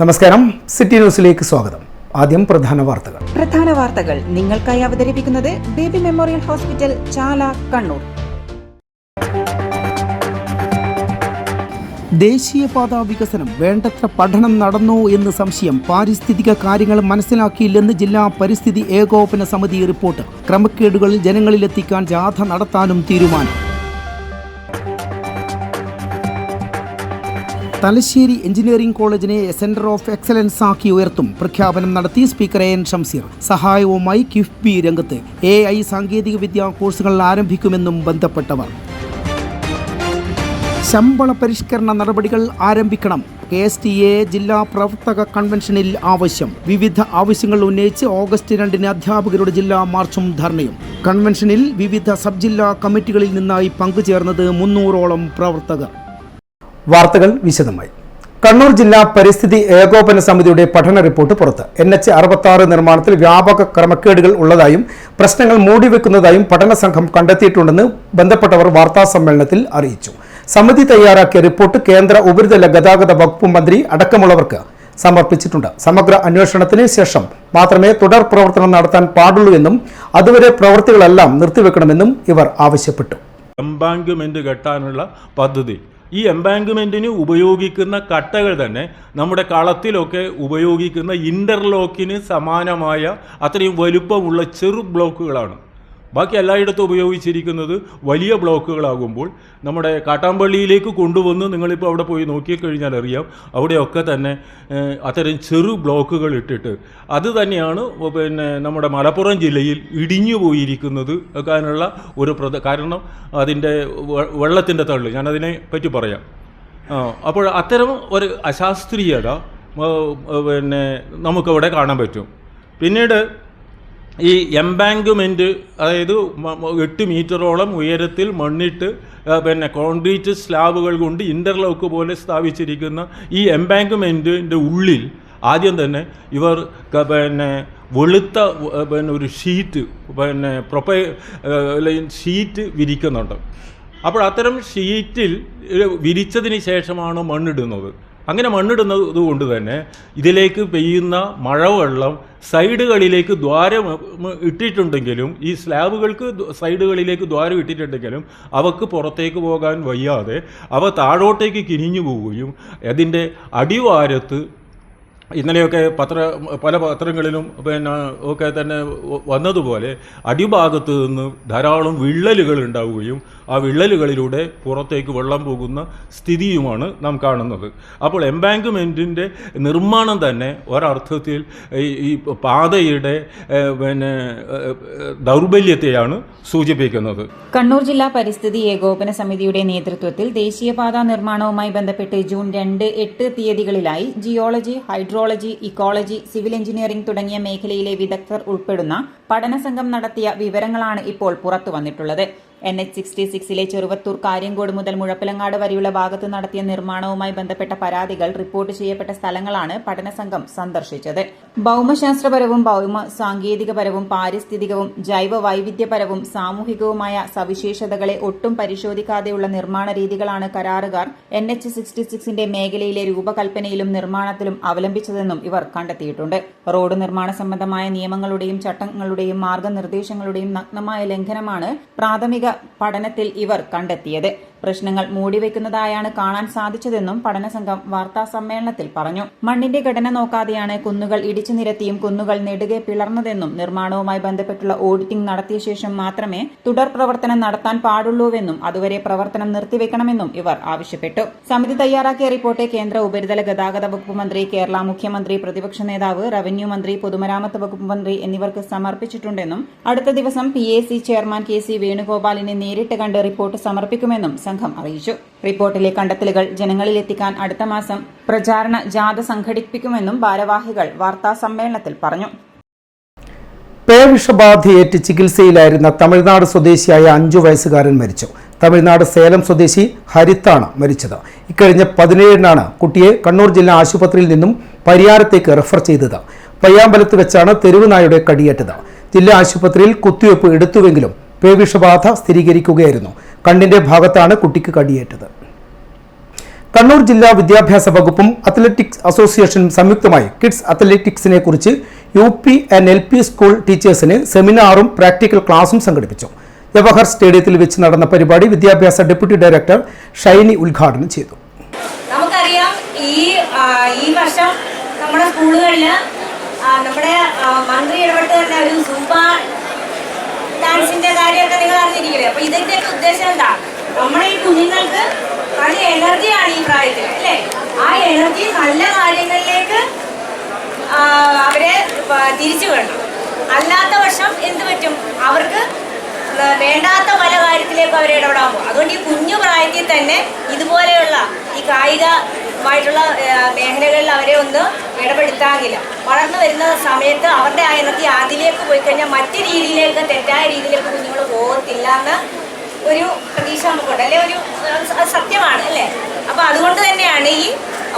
നമസ്കാരം, സിറ്റി ന്യൂസിലേക്ക് സ്വാഗതം. ആദ്യം പ്രധാന വാർത്തകൾ നിങ്ങൾക്കായി അവതരിപ്പിക്കുന്നത് baby memorial hospital, Chala, Kannur. ദേശീയപാതാ വികസനം വേണ്ടത്ര പഠനം നടന്നോ എന്ന് സംശയം. പാരിസ്ഥിതിക കാര്യങ്ങൾ മനസ്സിലാക്കിയില്ലെന്ന് ജില്ലാ പരിസ്ഥിതി ഏകോപന സമിതി റിപ്പോർട്ട്. ക്രമക്കേടുകൾ ജനങ്ങളിലെത്തിക്കാൻ ജാഥ നടത്താനും തീരുമാനം. തലശ്ശേരി എഞ്ചിനീയറിംഗ് കോളേജിനെ സെന്റർ ഓഫ് എക്സലൻസ് ആക്കി ഉയർത്തും. പ്രഖ്യാപനം നടത്തി സ്പീക്കർ എൻ ഷംസീർ. സഹായവുമായി കിഫ്ബി രംഗത്ത്. AI സാങ്കേതികവിദ്യാ കോഴ്സുകൾ ആരംഭിക്കുമെന്നും ബന്ധപ്പെട്ടവർ. ശമ്പള പരിഷ്കരണ നടപടികൾ ആരംഭിക്കണം. KSTA ജില്ലാ പ്രവർത്തക കൺവെൻഷനിൽ ആവശ്യം. വിവിധ ആവശ്യങ്ങൾ ഉന്നയിച്ച് ഓഗസ്റ്റ് 2 അധ്യാപകരുടെ ജില്ലാ മാർച്ചും ധർണയും. കൺവെൻഷനിൽ വിവിധ സബ് ജില്ലാ കമ്മിറ്റികളിൽ നിന്നായി പങ്കുചേർന്നത് 300ഓളം പ്രവർത്തകർ. വാർത്തകൾ വിശദമായി. കണ്ണൂർ ജില്ലാ പരിസ്ഥിതി ഏകോപന സമിതിയുടെ പഠന റിപ്പോർട്ട് പുറത്ത്. NH 66 നിർമ്മാണത്തിൽ വ്യാപക ക്രമക്കേടുകൾ ഉള്ളതായും പ്രശ്നങ്ങൾ മൂടിവെക്കുന്നതായും പഠന സംഘം കണ്ടെത്തിയിട്ടുണ്ടെന്ന് ബന്ധപ്പെട്ടവർ വാർത്താ സമ്മേളനത്തിൽ അറിയിച്ചു. സമിതി തയ്യാറാക്കിയ റിപ്പോർട്ട് കേന്ദ്ര ഉപരിതല ഗതാഗത വകുപ്പ് മന്ത്രി അടക്കമുള്ളവർക്ക് സമർപ്പിച്ചിട്ടുണ്ട്. സമഗ്ര അന്വേഷണത്തിന് ശേഷം മാത്രമേ തുടർ പ്രവർത്തനം നടത്താൻ പാടുള്ളൂ എന്നും അതുവരെ പ്രവൃത്തികളെല്ലാം നിർത്തിവെക്കണമെന്നും ഇവർ ആവശ്യപ്പെട്ടു. എംബാങ്ക്മെന്റ് കെട്ടാനുള്ള പദ്ധതി, ഈ എംബാങ്ക്മെൻറ്റിന് ഉപയോഗിക്കുന്ന കട്ടകൾ തന്നെ നമ്മുടെ കളത്തിലൊക്കെ ഉപയോഗിക്കുന്ന ഇൻ്റർലോക്കിന് സമാനമായ അത്രയും വലുപ്പമുള്ള ചെറു ബ്ലോക്കുകളാണ്. ബാക്കി എല്ലായിടത്തും ഉപയോഗിച്ചിരിക്കുന്നത് വലിയ ബ്ലോക്കുകളാകുമ്പോൾ നമ്മുടെ കാട്ടാമ്പള്ളിയിലേക്ക് കൊണ്ടുവന്ന് നിങ്ങളിപ്പോൾ അവിടെ പോയി നോക്കിക്കഴിഞ്ഞാൽ അറിയാം, അവിടെയൊക്കെ തന്നെ അത്തരം ചെറു ബ്ലോക്കുകൾ ഇട്ടിട്ട് അത് തന്നെയാണ് നമ്മുടെ മലപ്പുറം ജില്ലയിൽ ഇടിഞ്ഞു പോയിരിക്കുന്നത്. അതിനുള്ള ഒരു കാരണം അതിൻ്റെ വെള്ളത്തിൻ്റെ തള്ള്, ഞാനതിനെ പറ്റി പറയാം. അപ്പോൾ അത്തരം ഒരു അശാസ്ത്രീയത നമുക്കവിടെ കാണാൻ പറ്റും. പിന്നീട് ഈ എംബാങ്ക്മെൻറ്റ്, അതായത് 8 മീറ്ററോളം ഉയരത്തിൽ മണ്ണിട്ട് കോൺക്രീറ്റ് സ്ലാബുകൾ കൊണ്ട് ഇൻ്റർലോക്ക് പോലെ സ്ഥാപിച്ചിരിക്കുന്ന ഈ എംബാങ്ക്മെൻറ്റിൻ്റെ ഉള്ളിൽ ആദ്യം തന്നെ ഇവർ വെളുത്ത ഒരു ഷീറ്റ് ഷീറ്റ് വിരിക്കുന്നുണ്ട്. അപ്പോൾ അത്തരം ഷീറ്റിൽ വിരിച്ചതിന് ശേഷമാണ് മണ്ണിടുന്നത്. അങ്ങനെ മണ്ണിടുന്നത് കൊണ്ട് തന്നെ ഇതിലേക്ക് പെയ്യുന്ന മഴവെള്ളം സൈഡുകളിലേക്ക് ദ്വാരം ഇട്ടിട്ടുണ്ടെങ്കിലും, ഈ സ്ലാബുകൾക്ക് സൈഡുകളിലേക്ക് ദ്വാരം ഇട്ടിട്ടുണ്ടെങ്കിലും അവക്ക് പുറത്തേക്ക് പോകാൻ വയ്യാതെ അവ താഴോട്ടേക്ക് കിനിഞ്ഞു പോവുകയും അതിൻ്റെ അടിവാരത്ത് ഇന്നലെയൊക്കെ പല പത്രങ്ങളിലും ഒക്കെ തന്നെ വന്നതുപോലെ അടിഭാഗത്ത് നിന്ന് ധാരാളം വിള്ളലുകൾ ഉണ്ടാവുകയും ആ വിള്ളലുകളിലൂടെ പുറത്തേക്ക് വെള്ളം പോകുന്ന സ്ഥിതിയുമാണ് നാം കാണുന്നത്. അപ്പോൾ എംബാങ്ക്മെൻറ്റിൻ്റെ നിർമ്മാണം തന്നെ ഒരർത്ഥത്തിൽ ഈ പാതയുടെ ദൗർബല്യത്തെയാണ് സൂചിപ്പിക്കുന്നത്. കണ്ണൂർ ജില്ലാ പരിസ്ഥിതി ഏകോപന സമിതിയുടെ നേതൃത്വത്തിൽ ദേശീയപാതാ നിർമ്മാണവുമായി ബന്ധപ്പെട്ട് ജൂൺ 2, 8 തീയതികളിലായി geology, hydrology, ecology, civil engineering തുടങ്ങിയ മേഖലയിലെ വിദഗ്ധർ ഉൾപ്പെടുന്ന പഠനസംഘം നടത്തിയ വിവരങ്ങളാണ് ഇപ്പോൾ പുറത്തുവന്നിട്ടുള്ളത്. NH 66-ലെ ചെറുവത്തൂർ, കാര്യങ്കോട് മുതൽ മുഴപ്പിലങ്ങാട് വരെയുള്ള ഭാഗത്ത് നടത്തിയ നിർമ്മാണവുമായി ബന്ധപ്പെട്ട പരാതികൾ റിപ്പോർട്ട് ചെയ്യപ്പെട്ട സ്ഥലങ്ങളാണ് പഠനസംഘം സന്ദർശിച്ചത്. ഭൌമശാസ്ത്രപരവും ഭൌമ സാങ്കേതികപരവും പാരിസ്ഥിതികവും ജൈവ വൈവിധ്യപരവും സാമൂഹികവുമായ സവിശേഷതകളെ ഒട്ടും പരിശോധിക്കാതെയുള്ള നിർമ്മാണ രീതികളാണ് കരാറുകാർ NH 66ന്റെ മേഖലയിലെ രൂപകൽപ്പനയിലും നിർമ്മാണത്തിലും അവലംബിച്ചതെന്നും ഇവർ കണ്ടെത്തിയിട്ടുണ്ട്. റോഡ് നിർമ്മാണ സംബന്ധമായ നിയമങ്ങളുടെയും ചട്ടങ്ങളുടെയും മാർഗനിർദ്ദേശങ്ങളുടെയും നഗ്നമായ ലംഘനമാണ് പ്രാഥമിക പഠനത്തിൽ ഇവർ കണ്ടെത്തിയത്. പ്രശ്നങ്ങൾ മൂടിവെക്കുന്നതായാണ് കാണാൻ സാധിച്ചതെന്നും പഠനസംഘം വാർത്താ സമ്മേളനത്തിൽ പറഞ്ഞു. മണ്ണിന്റെ ഘടന നോക്കാതെയാണ് കുന്നുകൾ ഇടിച്ചു നിരത്തിയും കുന്നുകൾ നെടുകെ പിളർന്നതെന്നും നിർമ്മാണവുമായി ബന്ധപ്പെട്ടുള്ള ഓഡിറ്റിംഗ് നടത്തിയ ശേഷം മാത്രമേ തുടർ പ്രവർത്തനം നടത്താൻ പാടുള്ളൂവെന്നും അതുവരെ പ്രവർത്തനം നിർത്തിവെക്കണമെന്നും ഇവർ ആവശ്യപ്പെട്ടു. സമിതി തയ്യാറാക്കിയ റിപ്പോർട്ട് കേന്ദ്ര ഉപരിതല ഗതാഗത വകുപ്പ് മന്ത്രി, കേരള മുഖ്യമന്ത്രി, പ്രതിപക്ഷ നേതാവ്, റവന്യൂ മന്ത്രി, പൊതുമരാമത്ത് വകുപ്പ് മന്ത്രി എന്നിവർക്ക് സമർപ്പിച്ചിട്ടുണ്ടെന്നും അടുത്ത ദിവസം PAC ചെയർമാൻ KC വേണുഗോപാലിനെ നേരിട്ട് കണ്ട് റിപ്പോർട്ട് സമർപ്പിക്കുമെന്നും സംഘം അറിയിച്ചു. റിപ്പോർട്ടിലെ കണ്ടെത്തലുകൾ ജനങ്ങളിലെത്തിക്കാൻ അടുത്ത മാസം പ്രചാരണ ജാഥ സംഘടിപ്പിക്കുമെന്നും ഭാരവാഹികൾ വാർത്താ സമ്മേളനത്തിൽ പറഞ്ഞു. പേവിഷബാധയേറ്റ് ചികിത്സയിലായിരുന്ന തമിഴ്നാട് സ്വദേശിയായ 5 വയസ്സുകാരൻ മരിച്ചു. തമിഴ്നാട് സേലം സ്വദേശി ഹരിത്താണ് മരിച്ചത്. ഇക്കഴിഞ്ഞ 17-നാണ് കുട്ടിയെ കണ്ണൂർ ജില്ലാ ആശുപത്രിയിൽ നിന്നും പരിയാരത്തേക്ക് റെഫർ ചെയ്തത്. പയ്യാമ്പലത്ത് വെച്ചാണ് തെരുവുനായുടെ കടിയേറ്റത്. ജില്ലാ ആശുപത്രിയിൽ കുത്തിവയ്പ് എടുത്തുവെങ്കിലും പേവിഷബാധ സ്ഥിരീകരിക്കുകയായിരുന്നു. കണ്ണിന്റെ ഭാഗത്താണ് കുട്ടിക്ക് കടിയേറ്റത്. കണ്ണൂർ ജില്ലാ വിദ്യാഭ്യാസ വകുപ്പും അത്ലറ്റിക്സ് അസോസിയേഷനും സംയുക്തമായി കിഡ്സ് അത്ലറ്റിക്സിനെ കുറിച്ച് UP ആൻഡ് LP സ്കൂൾ ടീച്ചേഴ്സിന് സെമിനാറും പ്രാക്ടിക്കൽ ക്ലാസും സംഘടിപ്പിച്ചു. ജവഹർ സ്റ്റേഡിയത്തിൽ വെച്ച് നടന്ന പരിപാടി വിദ്യാഭ്യാസ ഡെപ്യൂട്ടി ഡയറക്ടർ ഷൈനി ഉദ്ഘാടനം ചെയ്തു. നമുക്കറിയാം ഈ വർഷം നമ്മുടെ സ്കൂളുകളിൽ നമ്മുടെ മന്ത്രി ഇടപെട്ട് തന്നെ ഒരു സൂപ്പ ഡാൻസിന്റെ കാര്യമൊക്കെ നിങ്ങൾ അറിഞ്ഞിരിക്കില്ലേ. അപ്പൊ ഇതിന്റെ ഉദ്ദേശം എന്താ? നമ്മുടെ ഈ കുഞ്ഞുങ്ങൾക്ക് നല്ല എനർജിയാണ് ഈ പ്രായത്തിൽ അല്ലേ. ആ എനർജി നല്ല കാര്യങ്ങളിലേക്ക് അവരെ തിരിച്ചു വിടണം. അല്ലാത്ത പക്ഷം എന്ത് പറ്റും? അവർക്ക് വേണ്ടാത്ത പല കാര്യത്തിലേക്ക് അവരെ ഇടപെടാൻ പോകും. അതുകൊണ്ട് ഈ കുഞ്ഞു പ്രായത്തിൽ തന്നെ ഇതുപോലെയുള്ള ഈ കായികമായിട്ടുള്ള മേഖലകളിൽ അവരെ ഒന്ന് ഇടപെടുത്താകില്ല. വളർന്നു വരുന്ന സമയത്ത് അവരുടെ ആ എനർജി അതിലേക്ക് പോയി കഴിഞ്ഞാൽ മറ്റു രീതിയിലേക്ക്, തെറ്റായ രീതിയിലേക്ക് കുഞ്ഞുങ്ങൾ പോകത്തില്ല എന്ന ഒരു പ്രതീക്ഷ നമുക്കുണ്ട് അല്ലെ. ഒരു സത്യമാണ് അല്ലേ. അപ്പോൾ അതുകൊണ്ട് തന്നെയാണ് ഈ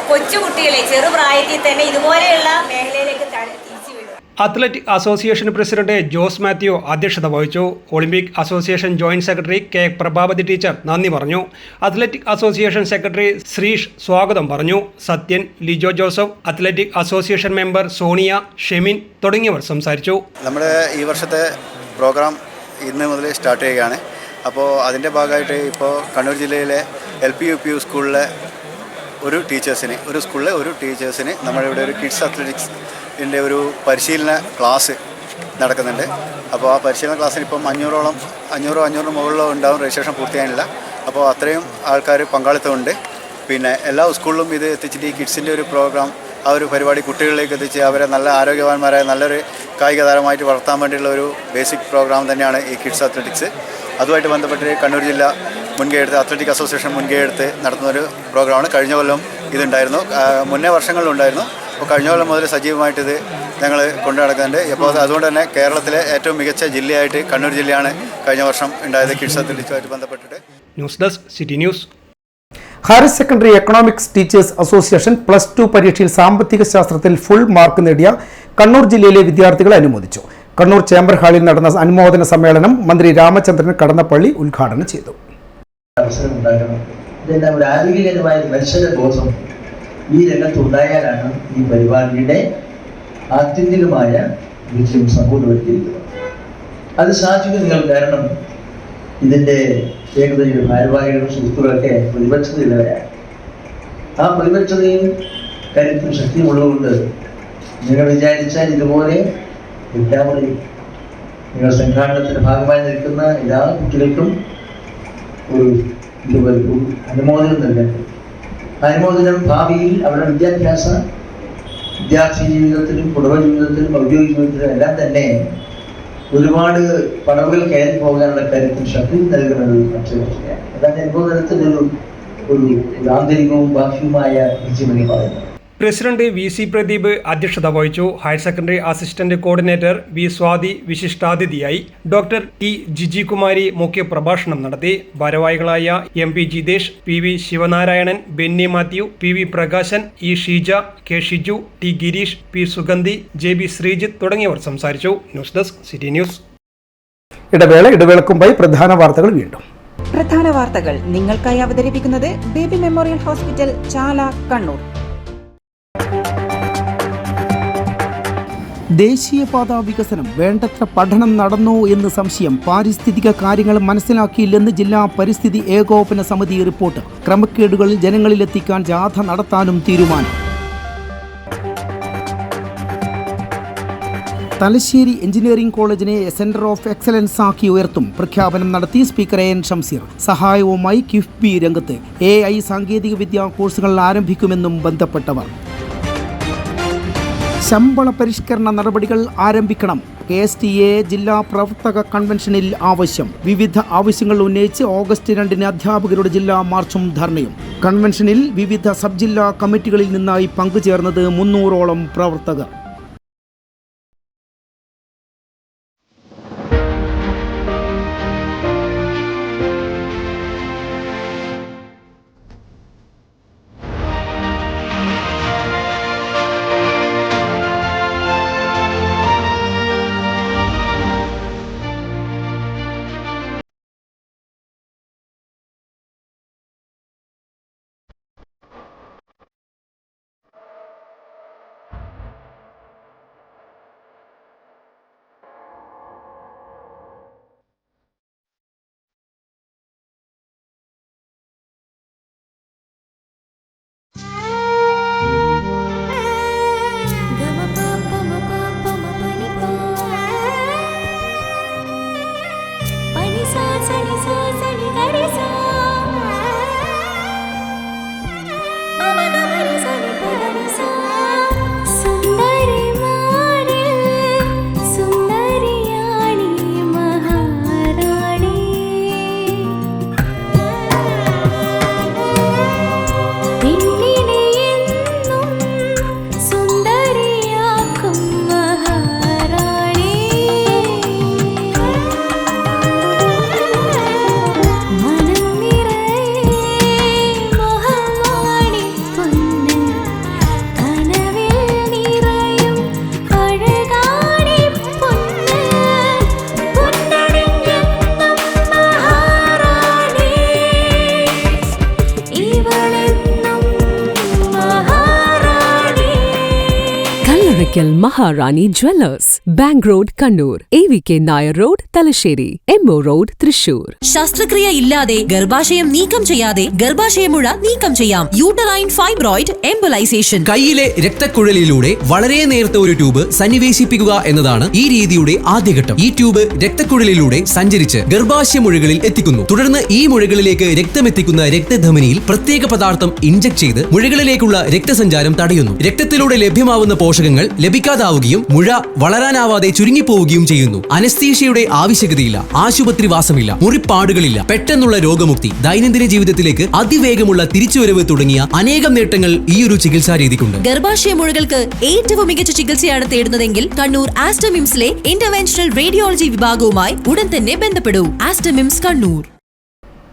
കൊച്ചു കുട്ടികളെ ചെറുപ്രായത്തിൽ തന്നെ ഇതുപോലെയുള്ള മേഖലയിലേക്ക് തിരിച്ചു വിടുക. Athletic association president Jose Mathew അധ്യക്ഷത വഹിച്ചു. Olympic association joint secretary K. Prabhavathi teacher നന്ദി പറഞ്ഞു. അത്ലറ്റിക് അസോസിയേഷൻ സെക്രട്ടറി ശ്രീഷ് സ്വാഗതം പറഞ്ഞു. Sathyan, Lijo Joseph, athletic association member Sonia, Shemin തുടങ്ങിയവർ സംസാരിച്ചു. നമ്മുടെ ഈ വർഷത്തെ പ്രോഗ്രാം ഇന്ന് മുതൽ സ്റ്റാർട്ട് ചെയ്യുകയാണ്. അപ്പോൾ അതിൻ്റെ ഭാഗമായിട്ട് ഇപ്പോൾ കണ്ണൂർ ജില്ലയിലെ LP UP സ്കൂളിലെ ഒരു ടീച്ചേഴ്സിന് നമ്മളിവിടെ ഒരു കിഡ്സ് അത്ലറ്റിക്സിൻ്റെ ഒരു പരിശീലന ക്ലാസ് നടക്കുന്നുണ്ട്. അപ്പോൾ ആ പരിശീലന ക്ലാസ്സിന് ഇപ്പം 500 മുകളിലോ ഉണ്ടാവും. രജിസ്ട്രേഷൻ പൂർത്തിയായില്ല. അപ്പോൾ അത്രയും ആൾക്കാർ പങ്കാളിത്തമുണ്ട്. പിന്നെ എല്ലാ സ്കൂളിലും ഇത് എത്തിച്ചിട്ട് ഈ കിഡ്സിൻ്റെ ഒരു പ്രോഗ്രാം, ആ ഒരു പരിപാടി കുട്ടികളിലേക്ക് എത്തിച്ച് അവരെ നല്ല ആരോഗ്യവാന്മാരായ നല്ലൊരു കായിക താരമായിട്ട് വളർത്താൻ വേണ്ടിയുള്ള ഒരു ബേസിക് പ്രോഗ്രാം തന്നെയാണ് ഈ കിഡ്സ് അത്ലറ്റിക്സ്. അതുമായിട്ട് ബന്ധപ്പെട്ട് കണ്ണൂർ ജില്ല മുൻകൈയെടുത്ത് അത്ലറ്റിക് അസോസിയേഷൻ മുൻകൈയെടുത്ത് നടത്തുന്നൊരു പ്രോഗ്രാമാണ്. കഴിഞ്ഞ കൊല്ലം ഇതുണ്ടായിരുന്നു, മുന്നേ വർഷങ്ങളിലുണ്ടായിരുന്നു. അപ്പോൾ കഴിഞ്ഞ കൊല്ലം മുതൽ സജീവമായിട്ടിത് ഞങ്ങൾ കൊണ്ടു നടക്കുന്നുണ്ട്. അപ്പോൾ അതുകൊണ്ട് തന്നെ കേരളത്തിലെ ഏറ്റവും മികച്ച ജില്ലയായിട്ട് കണ്ണൂർ ജില്ലയാണ് കഴിഞ്ഞ വർഷം ഉണ്ടായത് കിഡ്സ് അത്ലറ്റിക്സുമായിട്ട് ബന്ധപ്പെട്ടിട്ട്. News desk city news. Higher secondary economics teachers association +2 പരീക്ഷയിൽ സാമ്പത്തിക ശാസ്ത്രത്തിൽ ഫുൾ മാർക്ക് നേടിയ കണ്ണൂർ ജില്ലയിലെ വിദ്യാർത്ഥികളെ അനുമോദിച്ചു. കണ്ണൂർ ചേംബർ ഹാളിൽ നടന്ന അനുമോദന സമ്മേളനം മന്ത്രി രാമചന്ദ്രൻ കടന്നപ്പള്ളി ഉദ്ഘാടനം ചെയ്തു. ഇതെല്ലാം ഒരു ആരോഗ്യകരമായ മത്സരബോധം ഈ രംഗത്തുണ്ടായാലാണ് ഈ പരിപാടിയുടെ ആത്യന്തികമായ വിജയം സമ്പൂർണ്ണവൽക്കരിക്കുന്നത്. അത് സാധിക്കുന്നത് കാരണം ഇതിൻ്റെ ഏകദേശം ഭാരവാഹികളും സുഹൃത്തുക്കളൊക്കെ പ്രതിപക്ഷതയുള്ളവരാണ്. ആ പ്രതിപക്ഷതയും കരുത്തും ശക്തിയുമുള്ളതുകൊണ്ട് നിങ്ങൾ വിചാരിച്ചാൽ ഇതുപോലെ എല്ലാവരെയും നിങ്ങൾ സംഘാടനത്തിൻ്റെ ഭാഗമായി നിൽക്കുന്ന എല്ലാ കുട്ടികൾക്കും ഒരു ഇതുപോലെ അനുമോദനം നൽകേണ്ടത്. അനുമോദനം ഭാവിയിൽ അവരുടെ വിദ്യാർത്ഥി ജീവിതത്തിലും കുടുംബ ജീവിതത്തിലും ഔദ്യോഗിക ജീവിതത്തിലും എല്ലാം തന്നെ ഒരുപാട് പടവുകൾ കയറി പോകാനുള്ള കാര്യത്തിൽ ശക്തി നൽകുന്നത് മറ്റൊരു വസ്തുതയാണ്. അതാണ് അനുമോദനത്തിനൊരു ആന്തരികവും ബാഹ്യവുമായ വിജയമെന്ന് പറയുന്നത്. പ്രസിഡന്റ് VC പ്രദീപ് അധ്യക്ഷത വഹിച്ചു. Higher secondary assistant coordinator V. Swathi വിശിഷ്ടാതിഥിയായി. Doctor T. ജിജികുമാരി മുഖ്യ പ്രഭാഷണം നടത്തി. ഭാരവാഹികളായ MP Jithesh, PV Sivanarayanan, Benny Mathew, PV Prakashan, E. Sheeja, K. Shiju, T. Girish, P. Sugandhi, JB Sreejith തുടങ്ങിയവർ സംസാരിച്ചു. News desk city news. ഇടവേളക്കുമ്പായി പ്രധാന വാർത്തകൾ വീണ്ടും. പ്രധാന വാർത്തകൾ നിങ്ങൾക്കായി അവതരിപ്പിക്കുന്നത് baby memorial hospital, Chala, Kannur. ദേശീയപാത വികസനം വേണ്ടത്ര പഠനം നടന്നോ എന്ന് സംശയം. പാരിസ്ഥിതിക കാര്യങ്ങൾ മനസ്സിലാക്കിയില്ലെന്ന് ജില്ലാ പരിസ്ഥിതി ഏകോപന സമിതി റിപ്പോർട്ട്. ക്രമക്കേടുകൾ ജനങ്ങളിലെത്തിക്കാൻ ജാഥ നടത്താനും തീരുമാനം. തലശ്ശേരി എഞ്ചിനീയറിംഗ് കോളേജിനെ സെന്റർ ഓഫ് എക്സലൻസ് ആക്കി ഉയർത്തും. പ്രഖ്യാപനം നടത്തി സ്പീക്കർ AN ഷംസീർ. സഹായവുമായി കിഫ്ബി രംഗത്ത്. AI സാങ്കേതിക വിദ്യാ കോഴ്സുകൾ ആരംഭിക്കുമെന്നും ബന്ധപ്പെട്ടവർ. ശമ്പള പരിഷ്കരണ നടപടികൾ ആരംഭിക്കണം. KSTA ജില്ലാ പ്രവർത്തക കൺവെൻഷനിൽ ആവശ്യം. വിവിധ ആവശ്യങ്ങൾ ഉന്നയിച്ച് ഓഗസ്റ്റ് 2 അധ്യാപകരുടെ ജില്ലാ മാർച്ചും ധർണയും. കൺവെൻഷനിൽ വിവിധ സബ് ജില്ലാ കമ്മിറ്റികളിൽ നിന്നായി പങ്കുചേർന്നത് 300ഓളം പ്രവർത്തകർ. Oracle Maharani Jewellers, Bank Road, Kannur, AVK Nair Road, Talasheri, Emmo Road, Thrissur. ശസ്ത്രക്രിയ ഇല്ലാതെ ഗർഭാശയം നീക്കം ചെയ്യാതെ ഗർഭാശയമുഴ നീക്കം ചെയ്യാം. Uterine fibroid embolisation. കൈയിലെ രക്തക്കുഴലിലൂടെ വളരെ നേർത്ത ഒരു ട്യൂബ് സന്നിവേശിപ്പിക്കുക എന്നതാണ് ഈ രീതിയുടെ ആദ്യഘട്ടം. ഈ ട്യൂബ് രക്തക്കുഴലിലൂടെ സഞ്ചരിച്ച് ഗർഭാശയ മുഴകളിൽ എത്തിക്കുന്നു. തുടർന്ന് ഈ മുഴകളിലേക്ക് രക്തമെത്തിക്കുന്ന രക്തധമനിയിൽ പ്രത്യേക പദാർത്ഥം ഇൻജക്ട് ചെയ്ത് മുഴകളിലേക്കുള്ള രക്തസഞ്ചാരം തടയുന്നു. രക്തത്തിലൂടെ ലഭ്യമാവുന്ന പോഷകങ്ങൾ ലഭിക്കാതാവുകയും മുഴ വളരാനാവാതെ ചുരുങ്ങിപ്പോവുകയും ചെയ്യുന്നു. അനസ്തീഷ്യയുടെ ആവശ്യകതയില്ല, ആശുപത്രി വാസമില്ല, മുറിപ്പാടുകളില്ല, പെട്ടെന്നുള്ള രോഗമുക്തി, ദൈനംദിന ജീവിതത്തിലേക്ക് അതിവേഗമുള്ള തിരിച്ചുവരവ് തുടങ്ങിയ അനേകം നേട്ടങ്ങൾ ഈ ഒരു ചികിത്സാ രീതിക്കുണ്ട്. ഗർഭാശയ മുഴകൾക്ക് ഏറ്റവും മികച്ച ചികിത്സയാണ് തേടുന്നതെങ്കിൽ കണ്ണൂർ ആസ്റ്റമിംസിലെ ഇന്റർവെൻഷണൽ റേഡിയോളജി വിഭാഗവുമായി ഉടൻ തന്നെ ബന്ധപ്പെടൂ. ആസ്റ്റമിംസ് കണ്ണൂർ.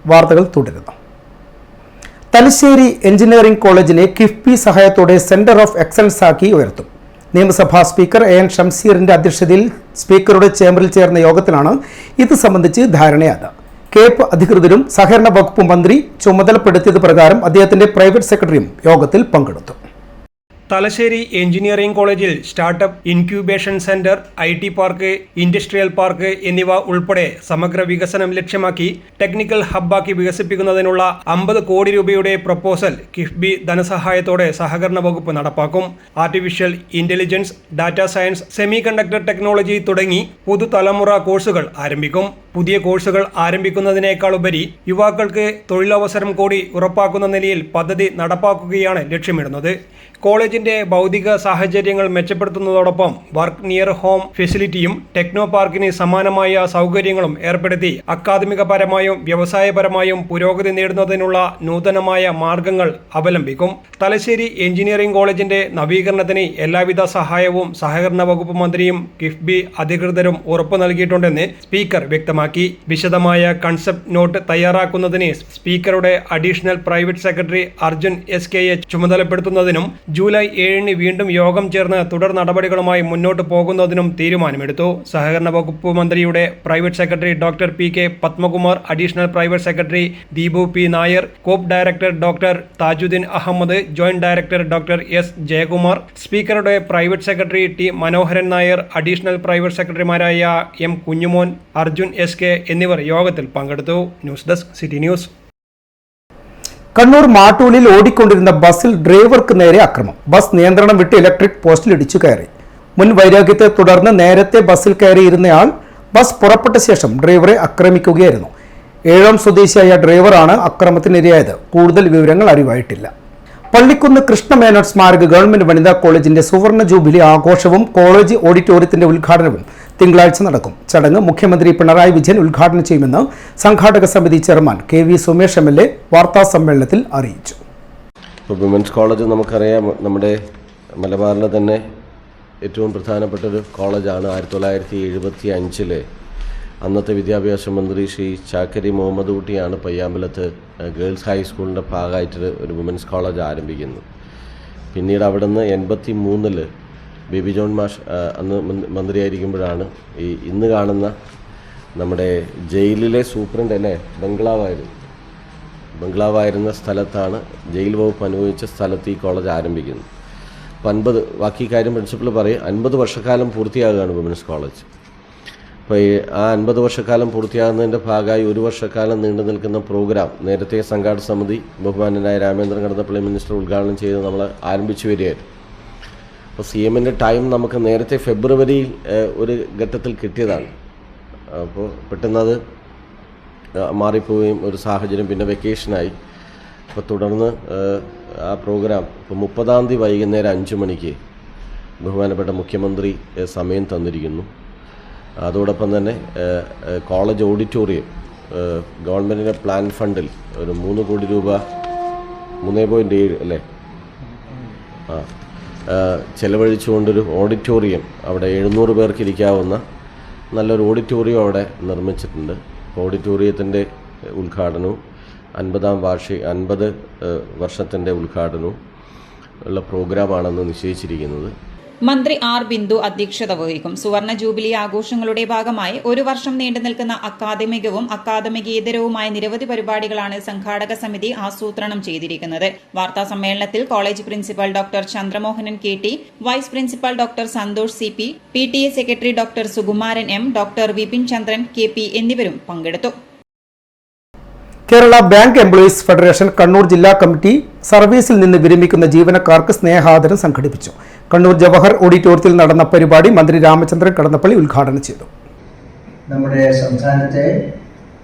വാർത്തകൾ തുടരുന്നു. തലശ്ശേരി എഞ്ചിനീയറിംഗ് കോളേജിനെ കിഫ്ബി സഹായത്തോടെ സെന്റർ ഓഫ് എക്സലൻസ് ആക്കി ഉയർത്തും. നിയമസഭാ സ്പീക്കർ എൻ ഷംസീറിന്റെ അധ്യക്ഷതയിൽ സ്പീക്കറുടെ ചേംബറിൽ ചേർന്ന യോഗത്തിലാണ് ഇത് സംബന്ധിച്ച് ധാരണയായത്. കേപ്പ് അധികൃതരും സഹകരണ വകുപ്പ് മന്ത്രി ചുമതലപ്പെടുത്തിയത് പ്രകാരം അദ്ദേഹത്തിന്റെ പ്രൈവറ്റ് സെക്രട്ടറിയും യോഗത്തിൽ പങ്കെടുത്തു. തലശ്ശേരി എഞ്ചിനീയറിംഗ് കോളേജിൽ startup incubation centre, IT park, industrial park എന്നിവ ഉൾപ്പെടെ സമഗ്ര വികസനം ലക്ഷ്യമാക്കി ടെക്നിക്കൽ ഹബ്ബാക്കി വികസിപ്പിക്കുന്നതിനുള്ള 50 കോടി രൂപയുടെ പ്രപ്പോസൽ കിഫ്ബി ധനസഹായത്തോടെ സഹകരണ വകുപ്പ് നടപ്പാക്കും. Artificial intelligence, data science, semi conductor technology തുടങ്ങി പുതുതലമുറ കോഴ്സുകൾ ആരംഭിക്കും. പുതിയ കോഴ്സുകൾ ആരംഭിക്കുന്നതിനേക്കാളുപരി യുവാക്കൾക്ക് തൊഴിലവസരം കൂടി ഉറപ്പാക്കുന്ന നിലയിൽ പദ്ധതി നടപ്പാക്കുകയാണ് ലക്ഷ്യമിടുന്നത്. കോളേജിന്റെ ഭൗതിക സാഹചര്യങ്ങൾ മെച്ചപ്പെടുത്തുന്നതോടൊപ്പം വർക്ക് നിയർ ഹോം ഫെസിലിറ്റിയും ടെക്നോ പാർക്കിന് സമാനമായ സൗകര്യങ്ങളും ഏർപ്പെടുത്തി അക്കാദമികപരമായും വ്യവസായപരമായും പുരോഗതി നേടുന്നതിനുള്ള നൂതനമായ മാർഗങ്ങൾ അവലംബിക്കും. തലശ്ശേരി എഞ്ചിനീയറിംഗ് കോളേജിന്റെ നവീകരണത്തിന് എല്ലാവിധ സഹായവും സഹകരണ വകുപ്പ് മന്ത്രിയും കിഫ്ബി അധികൃതരും ഉറപ്പു നൽകിയിട്ടുണ്ടെന്ന് സ്പീക്കർ വ്യക്തമാക്കി. വിശദമായ കൺസെപ്റ്റ് നോട്ട് തയ്യാറാക്കുന്നതിന് സ്പീക്കറുടെ additional private secretary Arjun SKH ചുമതലപ്പെടുത്തുന്നതിനും ജൂലൈ 7 വീണ്ടും യോഗം ചേർന്ന് തുടർ നടപടികളുമായി മുന്നോട്ട് പോകുന്നതിനും തീരുമാനമെടുത്തു. സഹകരണ വകുപ്പ് മന്ത്രിയുടെ private secretary doctor PK Padmakumar, additional private secretary Deepu P Nair, coop director doctor Thajudheen Ahammed, joint director doctor S Jayakumar, സ്പീക്കറുടെ private secretary T Manoharan Nair, additional private സെക്രട്ടറിമാരായ M കുഞ്ഞുമോൻ, അർജുൻ SK എന്നിവർ യോഗത്തിൽ പങ്കെടുത്തു. News desk city news. Kannur മാട്ടൂലിൽ ഓടിക്കൊണ്ടിരുന്ന ബസ്സിൽ ഡ്രൈവർക്ക് നേരെ അക്രമം. ബസ് നിയന്ത്രണം വിട്ട് ഇലക്ട്രിക് പോസ്റ്റിൽ ഇടിച്ചു കയറി. മുൻ വൈരാഗ്യത്തെ തുടർന്ന് നേരത്തെ ബസ്സിൽ കയറിയിരുന്നയാൾ ബസ് പുറപ്പെട്ട ശേഷം ഡ്രൈവറെ ആക്രമിക്കുകയായിരുന്നു. ഏഴാം സ്വദേശിയായ ഡ്രൈവറാണ് അക്രമത്തിനിരയായത്. കൂടുതൽ വിവരങ്ങൾ അറിവായിട്ടില്ല. പള്ളിക്കുന്ന് കൃഷ്ണമേനോൻ സ്മാരക ഗവൺമെന്റ് വനിതാ കോളേജിന്റെ സുവർണ ജൂബിലി ആഘോഷവും കോളേജ് ഓഡിറ്റോറിയത്തിന്റെ ഉദ്ഘാടനവും തിങ്കളാഴ്ച നടക്കും. ചടങ്ങ് മുഖ്യമന്ത്രി പിണറായി വിജയൻ ഉദ്ഘാടനം ചെയ്യുമെന്ന് സംഘാടക സമിതി ചെയർമാൻ KV സുമേഷ് MLA വാർത്താ സമ്മേളനത്തിൽ അറിയിച്ചു. വിമൻസ് കോളേജ് നമുക്കറിയാം, നമ്മുടെ മലബാറിലെ തന്നെ ഏറ്റവും പ്രധാനപ്പെട്ടൊരു കോളേജാണ്. 1975 അന്നത്തെ വിദ്യാഭ്യാസ മന്ത്രി ശ്രീ ചാക്കരി മുഹമ്മദ് കുട്ടിയാണ് പയ്യാമ്പലത്ത് ഗേൾസ് ഹൈസ്കൂളിൻ്റെ ഭാഗമായിട്ട് ഒരു വിമൻസ് കോളേജ് ആരംഭിക്കുന്നത്. പിന്നീട് അവിടെ നിന്ന് 83 ബേബി ജോൺ മാഷ് അന്ന് മന്ത്രിയായിരിക്കുമ്പോഴാണ് ഈ ഇന്ന് കാണുന്ന നമ്മുടെ ജയിലിലെ സൂപ്രണ്ട് അല്ലേ ബംഗ്ലാവായിരുന്ന സ്ഥലത്താണ്, ജയിൽ വകുപ്പ് അനുഭവിച്ച സ്ഥലത്ത് ഈ കോളേജ് ആരംഭിക്കുന്നത്. അപ്പോൾ 50 ബാക്കി കാര്യം പ്രിൻസിപ്പൽ പറയും, 50 വർഷക്കാലം പൂർത്തിയാകുകയാണ് വിമൻസ് കോളേജ്. അപ്പോൾ ആ 50 വർഷക്കാലം പൂർത്തിയാകുന്നതിൻ്റെ ഭാഗമായി 1 വർഷക്കാലം നീണ്ടു നിൽക്കുന്ന പ്രോഗ്രാം നേരത്തെ സംഘാടക സമിതി ബഹുമാനനായ രാമേന്ദ്രൻ കടന്നപ്പള്ളി മിനിസ്റ്റർ ഉദ്ഘാടനം ചെയ്ത് നമ്മൾ ആരംഭിച്ചു വരികയായിരുന്നു. അപ്പോൾ CMൻ്റെ ടൈം നമുക്ക് നേരത്തെ ഫെബ്രുവരിയിൽ ഒരു ഘട്ടത്തിൽ കിട്ടിയതാണ്. അപ്പോൾ പെട്ടെന്നത് മാറിപ്പോവുകയും ഒരു സാഹചര്യം, പിന്നെ വെക്കേഷനായി. അപ്പോൾ തുടർന്ന് ആ പ്രോഗ്രാം ഇപ്പോൾ 30-ാം തീയതി വൈകുന്നേരം 5 മണിക്ക് ബഹുമാനപ്പെട്ട മുഖ്യമന്ത്രി സമയം തന്നിരിക്കുന്നു. അതോടൊപ്പം തന്നെ കോളേജ് ഓഡിറ്റോറിയം ഗവൺമെൻറ്റിൻ്റെ പ്ലാൻ ഫണ്ടിൽ ഒരു 3 കോടി രൂപ 3.7 അല്ലേ ചെലവഴിച്ചുകൊണ്ടൊരു ഓഡിറ്റോറിയം, അവിടെ 700 പേർക്ക് ഇരിക്കാവുന്ന നല്ലൊരു ഓഡിറ്റോറിയം അവിടെ നിർമ്മിച്ചിട്ടുണ്ട്. ഓഡിറ്റോറിയത്തിൻ്റെ ഉദ്ഘാടനവും 50 വർഷത്തിൻ്റെ ഉദ്ഘാടനവും ഉള്ള പ്രോഗ്രാമാണെന്ന് നിശ്ചയിച്ചിരിക്കുന്നത്. മന്ത്രി ആർ ബിന്ദു അധ്യക്ഷത വഹിക്കും. സുവർണ ജൂബിലി ആഘോഷങ്ങളുടെ ഭാഗമായി ഒരു വർഷം നീണ്ടു നിൽക്കുന്ന അക്കാദമികവും അക്കാദമികേതരവുമായ നിരവധി പരിപാടികളാണ് സംഘാടക സമിതി ആസൂത്രണം ചെയ്തിരിക്കുന്നത്. വാർത്താ സമ്മേളനത്തിൽ college principal doctor Chandramohanan KT, vice principal doctor Santhosh CP, PTA secretary doctor Sukumaran M, doctor Vipin Chandran KP എന്നിവരും പങ്കെടുത്തു. Kerala bank employees federation Kannur ജില്ലാ കമ്മിറ്റി സർവീസിൽ നിന്ന് വിരമിക്കുന്ന ജീവനക്കാർക്ക് സ്നേഹാദരം സംഘടിപ്പിച്ചു. കണ്ണൂർ ജവഹർ ഓഡിറ്റോറിയത്തിൽ നടന്ന പരിപാടി മന്ത്രി രാമചന്ദ്രൻ കടന്നപ്പള്ളി ഉദ്ഘാടനം ചെയ്തു. നമ്മുടെ സംസ്ഥാനത്തെ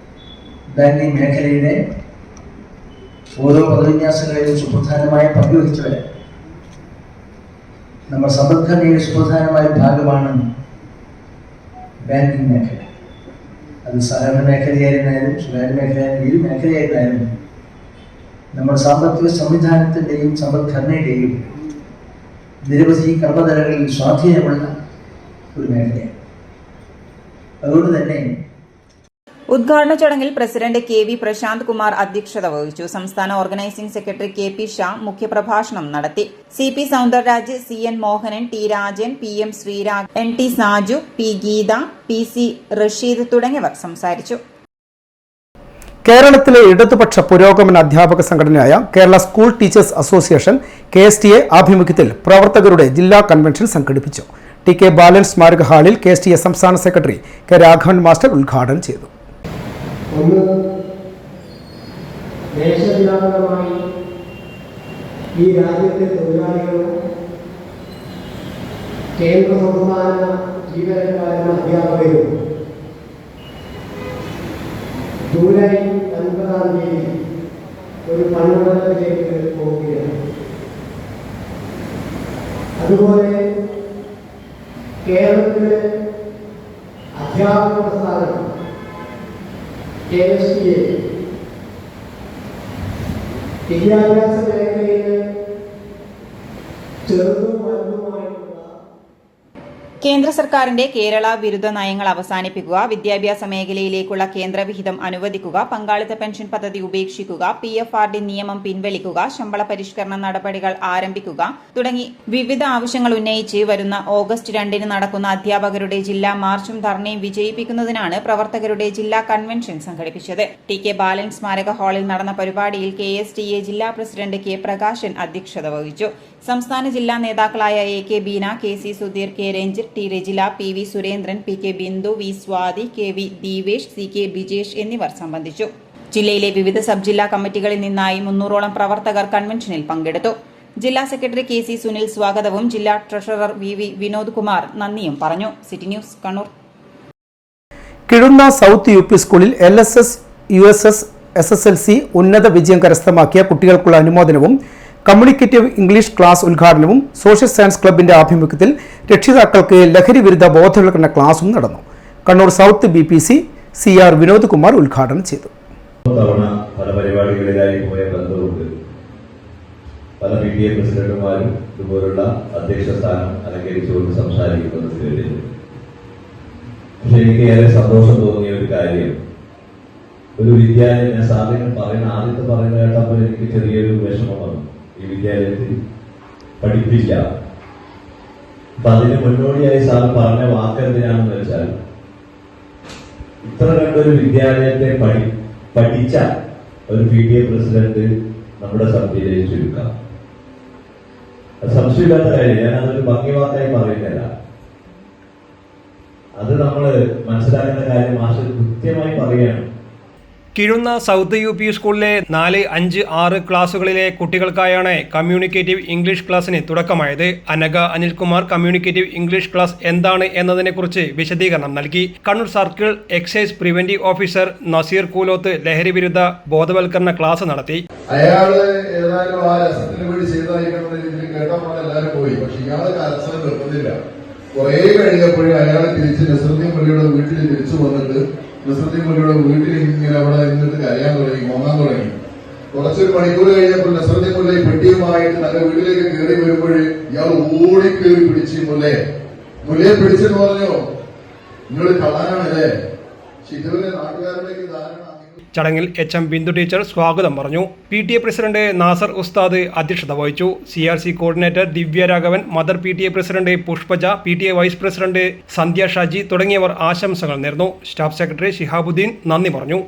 ബാങ്കിംഗ് മേഖലയിലെ ഓരോ പദവിന്യാസങ്ങളിലും സുപ്രധാനമായ പങ്കുവഹിച്ചവരെ നമ്മുടെ സമ്പദ്ഘടനയുടെ സുപ്രധാനമായ ഭാഗമാണ് ബാങ്കിംഗ് മേഖല. അത് സഹകരണ മേഖലയായിരുന്നാലും സ്വകാര്യ മേഖലയായാലും ഏത് മേഖലയായിരുന്നാലും നമ്മുടെ സാമ്പത്തിക സംവിധാനത്തിൻ്റെയും സമ്പദ്ഘടനയുടെയും നിരവധി കർമ്മതലങ്ങളിൽ സ്വാധീനമുള്ള ഒരു മേഖലയാണ്. അതുകൊണ്ട് തന്നെ ഉദ്ഘാടന ചടങ്ങിൽ പ്രസിഡന്റ് KV പ്രശാന്ത് കുമാർ അധ്യക്ഷത വഹിച്ചു. സംസ്ഥാന ഓർഗനൈസിംഗ് സെക്രട്ടറി KP ഷാ മുഖ്യപ്രഭാഷണം നടത്തി. CP Soundarraj, CN Mohanan, T Rajan, PM Sreerag, NT Saju, P Geetha, PC Rasheed തുടങ്ങിയവർ സംസാരിച്ചു. കേരളത്തിലെ ഇടതുപക്ഷ പുരോഗമന അധ്യാപക സംഘടനയായ Kerala school teachers association KSTA ആഭിമുഖ്യത്തിൽ പ്രവർത്തകരുടെ ജില്ലാ കൺവെൻഷൻ സംഘടിപ്പിച്ചു. TK ബാലൻ സ്മാരക ഹാളിൽ KSTA സംസ്ഥാന സെക്രട്ടറി K രാഘവൻ മാസ്റ്റർ ഉദ്ഘാടനം ചെയ്തു. ഒന്ന്, ദേശവ്യാപകമായി ഈ രാജ്യത്തെ തൊഴിലാളികളും കേന്ദ്ര സംസ്ഥാന ജീവനക്കാരും അധ്യാപകരും ജൂലൈ 9-ാം തീയതി ഒരു പണിമുടക്കിലേക്ക് പോവുകയാണ്. അതുപോലെ കേരളത്തിലെ അധ്യാപക പ്രസ്ഥാനം KSTA വിദ്യാഭ്യാസ മേഖലയിൽ ചെറുതും വലുതുമായിട്ടുള്ള കേന്ദ്ര സർക്കാരിന്റെ കേരള വിരുദ്ധ നയങ്ങൾ അവസാനിപ്പിക്കുക, വിദ്യാഭ്യാസ മേഖലയിലേക്കുള്ള കേന്ദ്രവിഹിതം അനുവദിക്കുക, പങ്കാളിത്ത പെൻഷൻ പദ്ധതി ഉപേക്ഷിക്കുക, PFRD നിയമം പിൻവലിക്കുക, ശമ്പള പരിഷ്കരണ നടപടികൾ ആരംഭിക്കുക തുടങ്ങി വിവിധ ആവശ്യങ്ങൾ ഉന്നയിച്ച് വരുന്ന ഓഗസ്റ്റ് 2-ന് നടക്കുന്ന അധ്യാപകരുടെ ജില്ലാ മാർച്ചും ധർണയും വിജയിപ്പിക്കുന്നതിനാണ് പ്രവർത്തകരുടെ ജില്ലാ കൺവെൻഷൻ സംഘടിപ്പിച്ചത്. TK ബാലൻ സ്മാരക ഹാളിൽ നടന്ന പരിപാടിയിൽ KSTA ജില്ലാ പ്രസിഡന്റ് K പ്രകാശൻ അധ്യക്ഷത വഹിച്ചു. സംസ്ഥാന ജില്ലാ നേതാക്കളായ AK Beena, KC Sudheer, K Ranjith, T Rajila, PV Surendran, PK Bindu, V Swathi, KV ദീവേഷ്, CK Bijesh എന്നിവർ സംബന്ധിച്ചു. ജില്ലയിലെ വിവിധ സബ് ജില്ലാ കമ്മിറ്റികളിൽ നിന്നായി 300ഓളം പ്രവർത്തകർ കൺവെൻഷനിൽ പങ്കെടുത്തു. ജില്ലാ സെക്രട്ടറി KC സുനിൽ സ്വാഗതവും ജില്ലാ ട്രഷറർ VV വിനോദ് കുമാർ നന്ദിയും പറഞ്ഞു. City news Kannur. Kizhunna south UP സ്കൂളിൽ LSS USS SSLC ഉന്നത വിജയം കരസ്ഥമാക്കിയ കുട്ടികൾക്കുള്ള അനുമോദനവും കമ്മ്യൂണിക്കേറ്റീവ് ഇംഗ്ലീഷ് ക്ലാസ് ഉദ്ഘാടനവും സോഷ്യൽ സയൻസ് ക്ലബിന്റെ ആഭിമുഖ്യത്തിൽ രക്ഷിതാക്കൾക്ക് ലഹരി വിരുദ്ധ ബോധവൽക്കരണ ക്ലാസും നടന്നു. Kannur south BPC CR Vinod Kumar ഉദ്ഘാടനം ചെയ്തു. പല പരിപാടികളിലായി പോയ ബന്ധമുണ്ട്. പല PTA പ്രസിഡന്റുമാരും ഇതുപോലുള്ള അധ്യക്ഷ സ്ഥാനം അലങ്കരിച്ചുകൊണ്ട് സംസാരിക്കുന്നത് കേട്ടിട്ടുണ്ട്. പക്ഷെ എനിക്ക് ഏറെ സന്തോഷം തോന്നിയ ഒരു കാര്യം, ഒരു വിദ്യാലയം, ഞാൻ സാധാരണ ആദ്യത്തെ പറയുന്ന കേട്ടപ്പോൾ എനിക്ക് ചെറിയൊരു വിഷമം വന്നു. ഈ വിദ്യാലയത്തിൽ പഠിപ്പില്ല. അപ്പൊ അതിന് മുന്നോടിയായി സാർ പറഞ്ഞ വാക്ക് എന്തിനാണെന്ന് വെച്ചാൽ, ഇത്ര കണ്ടൊരു വിദ്യാലയത്തെ പഠിച്ച ഒരു PTA പ്രസിഡന്റ് നമ്മുടെ സഭയിലേക്ക് ചുരുക്കാം. അത് സംശയമില്ലാത്ത കാര്യം. ഞാൻ അതൊരു ഭംഗിവാക്കായി പറയുന്നില്ല. അത് നമ്മൾ മനസ്സിലാക്കേണ്ട കാര്യം മാസ്റ്റർ കൃത്യമായി പറയുകയാണ്. കിഴുന്ന സൗത്ത് UP സ്കൂളിലെ 4, 5, 6 ക്ലാസുകളിലെ കുട്ടികൾക്കായാണ് കമ്മ്യൂണിക്കേറ്റീവ് ഇംഗ്ലീഷ് ക്ലാസ്സിന് തുടക്കമായത്. Anagha Anilkumar communicative English class എന്താണ് എന്നതിനെക്കുറിച്ച് വിശദീകരണം നൽകി. Kannur circle excise preventive officer Naseer Kooloth ലഹരി വിരുദ്ധ ബോധവൽക്കരണ ക്ലാസ് നടത്തി. അയാള് ഏതായാലും ആ രസത്തിന് വേണ്ടി ചെയ്തായിരിക്കുന്ന രീതിയിൽ കേട്ടപ്പോൾ എല്ലാവരും പോയി. പക്ഷെ ഇയാളെ അരസം നിർത്തുന്നില്ല. കുറെ കഴിഞ്ഞപ്പോഴും അയാൾ തിരിച്ച് നസ്രുദ്ദീൻ മുല്ലയുടെ വീട്ടിൽ തിരിച്ചു വന്നിട്ട് നസ്രുദ്ദീൻ മുല്ലയുടെ വീട്ടിൽ ഇങ്ങനെ അവിടെ നിന്നിട്ട് കരയാൻ തുടങ്ങി, മുങ്ങാൻ തുടങ്ങി. കുറച്ചൊരു മണിക്കൂർ കഴിഞ്ഞപ്പോൾ നസ്രുദ്ദീൻ മുല്ല ഈ പെട്ടിയുമായിട്ട് നല്ല വീട്ടിലേക്ക് കയറി വരുമ്പോൾ ഇയാൾ ഓടിക്കേറി പിടിച്ച് മുല്ലയെ പിടിച്ചെന്ന് പറഞ്ഞു, നിങ്ങൾ കള്ളനാണല്ലേ. പക്ഷെ ഇതുവരെ നാട്ടുകാരുടെയൊക്കെ ധാരണ ചടങ്ങിൽ HM ബിന്ദു ടീച്ചർ സ്വാഗതം പറഞ്ഞു. PTA പ്രസിഡന്റ് നാസർ ഉസ്താദ് അധ്യക്ഷത വഹിച്ചു. CRC coordinator Divya Raghavan, mother PTA president Pushpaja, PTA vice president Sandhya Shaji തുടങ്ങിയവർ ആശംസകൾ നേർന്നു. സ്റ്റാഫ് സെക്രട്ടറി ഷിഹാബുദ്ദീൻ നന്ദി പറഞ്ഞു.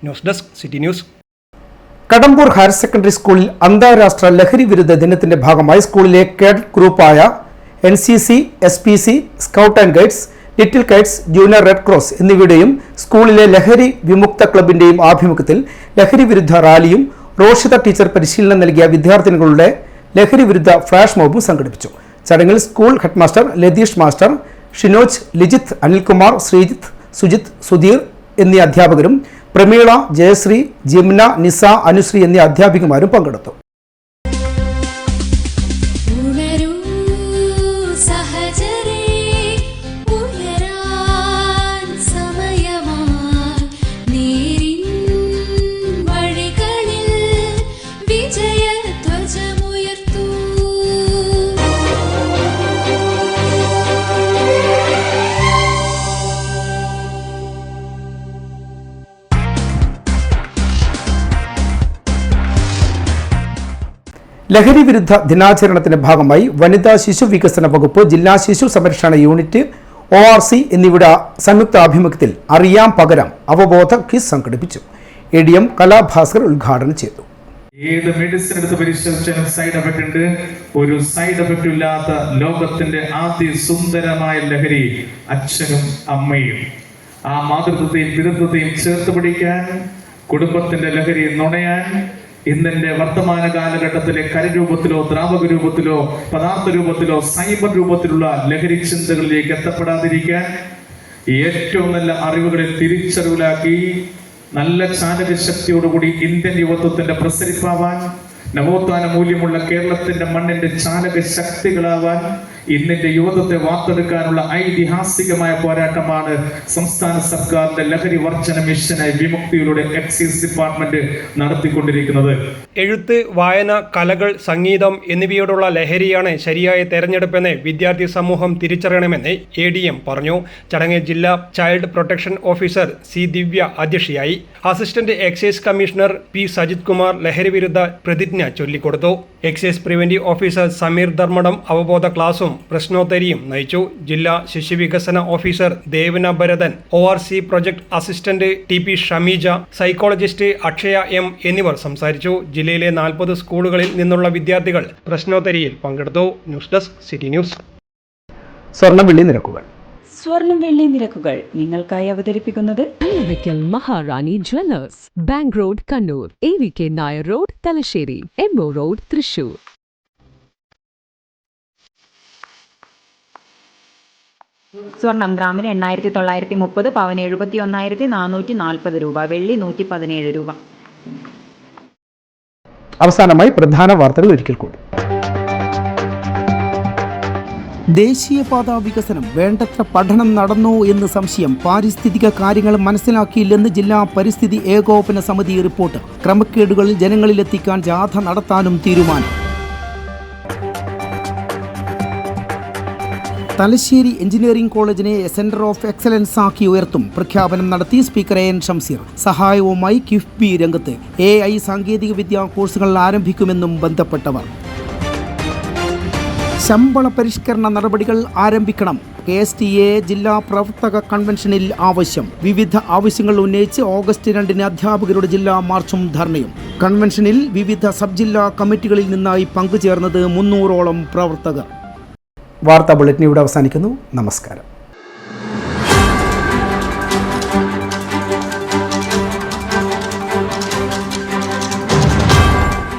News desk city news. Kadambur higher secondary സ്കൂളിൽ അന്താരാഷ്ട്ര ലഹരി വിരുദ്ധ ദിനത്തിന്റെ ഭാഗമായി സ്കൂളിലെ കേഡറ്റ് ഗ്രൂപ്പായ NCC, SPC, scout and guides, little kites, junior red cross എന്നിവയുടെയും സ്കൂളിലെ ലഹരി വിമുക്ത ക്ലബിന്റെയും ആഭിമുഖ്യത്തിൽ ലഹരി വിരുദ്ധ റാലിയും റോഷിത ടീച്ചർ പരിശീലനം നൽകിയ വിദ്യാർത്ഥിനികളുടെ ലഹരി വിരുദ്ധ ഫ്ലാഷ് മോബും സംഘടിപ്പിച്ചു. ചടങ്ങിൽ school headmaster Latheesh master, Shinoj, Lijith, Anilkumar, Sreejith, Sujith, Sudheer എന്നീ അധ്യാപകരും പ്രമീള, ജയശ്രീ, ജിംന, നിസ, അനുശ്രീ എന്നീ അധ്യാപികമാരും പങ്കെടുത്തു. ലഹരി വിരുദ്ധ ദിനാചരണത്തിന്റെ ഭാഗമായി വനിതാ ശിശു വികസന വകുപ്പ്, ജില്ലാ ശിശു സംരക്ഷണ യൂണിറ്റ്, ORC എന്നിവയുടെ സംയുക്ത ആഭിമുഖ്യത്തിൽ അറിയാം പകരം അവബോധ ക്വിസ് സംഘടിപ്പിച്ചു. ADM കലാഭാസ്കർ ഉദ്ഘാടനം ചെയ്തു. ഏത് മെഡിസിൻ എടുത്ത് പരിശോധിച്ചാലും സൈഡ് എഫക്ട് ഉണ്ട്. ഒരു സൈഡ് എഫക്റ്റ് ഇല്ലാത്ത ലോകത്തിന്റെ ആദ്യ സുന്ദരമായ ലഹരി അച്ഛനും അമ്മയും. ആ മാതൃത്വത്തെയും പിതൃത്വത്തെയും ചേർത്ത് പിടിക്കാൻ, കുടുംബത്തിന്റെ ലഹരി നുണയാൻ, ഇന്നിന്റെ വർത്തമാന കാലഘട്ടത്തിലെ കരരൂപത്തിലോ ദ്രാവക രൂപത്തിലോ പദാർത്ഥ രൂപത്തിലോ സൈബർ രൂപത്തിലുള്ള ലഹരി ചിന്തകളിലേക്ക് എത്തപ്പെടാതിരിക്കാൻ, ഏറ്റവും നല്ല അറിവുകളെ തിരിച്ചറിവിലാക്കി നല്ല ചാലകശക്തിയോടുകൂടി ഇന്ത്യൻ യുവത്വത്തിന്റെ പ്രസരിപ്പാവാൻ, നവോത്ഥാന മൂല്യമുള്ള കേരളത്തിന്റെ മണ്ണിന്റെ ചാലക ശക്തികളാവാൻ, ഇന്നിന്റെ യുവത്വത്തെ വാർത്തെടുക്കാനുള്ള ഐതിഹാസികമായ പോരാട്ടമാണ് സംസ്ഥാന സർക്കാരിന്റെ ലഹരി വർജന മിഷനായി വിമുക്തിയിലൂടെ എക്സൈസ് ഡിപ്പാർട്ട്മെന്റ് നടത്തിക്കൊണ്ടിരിക്കുന്നത്. എഴുത്ത്, വായന, കലകൾ, സംഗീതം എന്നിവയോടുള്ള ലഹരിയാണ് ശരിയായ തെരഞ്ഞെടുപ്പെന്ന് വിദ്യാർത്ഥി സമൂഹം തിരിച്ചറിയണമെന്ന് ADM പറഞ്ഞു. ചടങ്ങിൽ ജില്ലാ child protection officer C Divya അധ്യക്ഷയായി. Assistant excise commissioner P Sajith Kumar ലഹരി വിരുദ്ധ പ്രതിജ്ഞ ചൊല്ലിക്കൊടുത്തു. Excise preventive officer Sameer Dharmadam അവബോധ ക്ലാസും പ്രശ്നോത്തരിയും നയിച്ചു. ജില്ലാ ശിശുവികസന officer Devana Bharathan, ORC project assistant TP Shameeja, psychologist Akshaya M എന്നിവർ സംസാരിച്ചു. ജില്ലയിലെ 40 സ്കൂളുകളിൽ നിന്നുള്ള വിദ്യാർത്ഥികൾ പ്രശ്നോത്തരിയിൽ പങ്കെടുത്തു. News desk city news. സ്വർണം വെള്ളി നിരക്കുകൾ നിങ്ങൾക്കായി അവതരിപ്പിക്കുന്നത് Maharani jewellers, bank road Kannur, AVK Nair road Thalassery, MO road Thrissur. സ്വർണം ഗ്രാമിന് 8,930, പവന് 71,440 രൂപ, വെള്ളി 117 രൂപ. അവസാനമായി പ്രധാന വാർത്തകൾ ഒരിക്കൽ കൂടി. ദേശീയപാത വികസനം വേണ്ടത്ര പഠനം നടന്നോ എന്ന് സംശയം. പാരിസ്ഥിതിക കാര്യങ്ങൾ മനസ്സിലാക്കിയില്ലെന്ന് ജില്ലാ പരിസ്ഥിതി ഏകോപന സമിതി റിപ്പോർട്ട്. ക്രമക്കേടുകൾ ജനങ്ങളിലെത്തിക്കാൻ ജാഥ നടത്താനും തീരുമാനം. തലശ്ശേരി എഞ്ചിനീയറിംഗ് കോളേജിനെ സെന്റർ ഓഫ് എക്സലൻസ് ആക്കി ഉയർത്തും. പ്രഖ്യാപനം നടത്തി സ്പീക്കർ AN ഷംസീർ. സഹായവുമായി കിഫ്ബി രംഗത്ത്. AI സാങ്കേതിക വിദ്യാ കോഴ്സുകൾ ആരംഭിക്കുമെന്നും ബന്ധപ്പെട്ടവർ. ശമ്പള പരിഷ്കരണ നടപടികൾ ആരംഭിക്കണം. KSTA ജില്ലാ പ്രവർത്തക കൺവെൻഷനിൽ ആവശ്യം. വിവിധ ആവശ്യങ്ങൾ ഉന്നയിച്ച് ഓഗസ്റ്റ് 2 അധ്യാപകരുടെ ജില്ലാ മാർച്ചും ധർണയും. കൺവെൻഷനിൽ വിവിധ സബ് ജില്ലാ കമ്മിറ്റികളിൽ നിന്നായി പങ്കുചേർന്നത് 300ഓളം പ്രവർത്തകർ. വാർത്താ ബുള്ളറ്റിൻ ഇവിടെ അവസാനിക്കുന്നു. നമസ്കാരം.